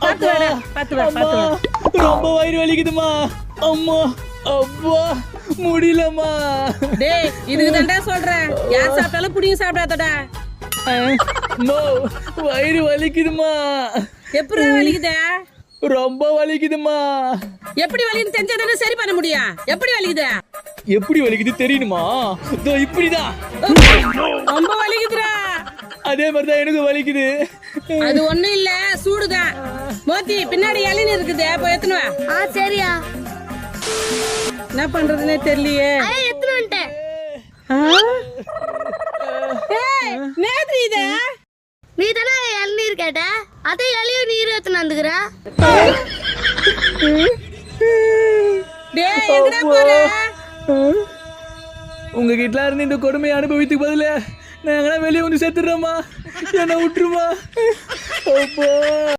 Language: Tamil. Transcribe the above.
பாத்து வாடா பாத்து வா அம்மா ரொம்ப வயிறு வலிக்குதுமா. அம்மா அப்பா முடியலம்மா. டேய் இதுக்கு தான்டா சொல்றேன், யார் சாப்பிட்டாலும் புடிங்க சாப்பிடாதடா. அம்மா வயிறு வலிக்குதுமா. எப்படி வலிக்குதா? ரொம்ப வலிக்குதுமா. எப்படி வலிக்குன்னு தெரிஞ்சதானே சரி பண்ண முடியும். எப்படி வலிக்குது? எப்படி வலிக்குது தெரியணுமா? இதோ இப்படிதான். ரொம்ப வலிக்குதுடா. அதே மாதிரிதான் எனக்கு வலிக்குது. அது ஒண்ணும் இல்ல, சூடுதான். மோத்தி பின்னாடி இளநீர் இருக்குது, போய் எத்தனை வா. சரியா என்ன பண்றதுன்னே தெரியலையே. எத்தனை வந்துட்டேன். நேத்ரி இத நீ தானே இளநீர் கேட்ட, அதே இளையும் நீர் எத்தனை வந்துக்கிற. டேய் எங்கடா போற? உங்க கிட்ட இருந்து இந்த கொடுமையை அனுபவித்துக்கு பதில நான் வெளியே வந்து செத்துடுறோமா. என்ன விட்டுருமா. அப்பா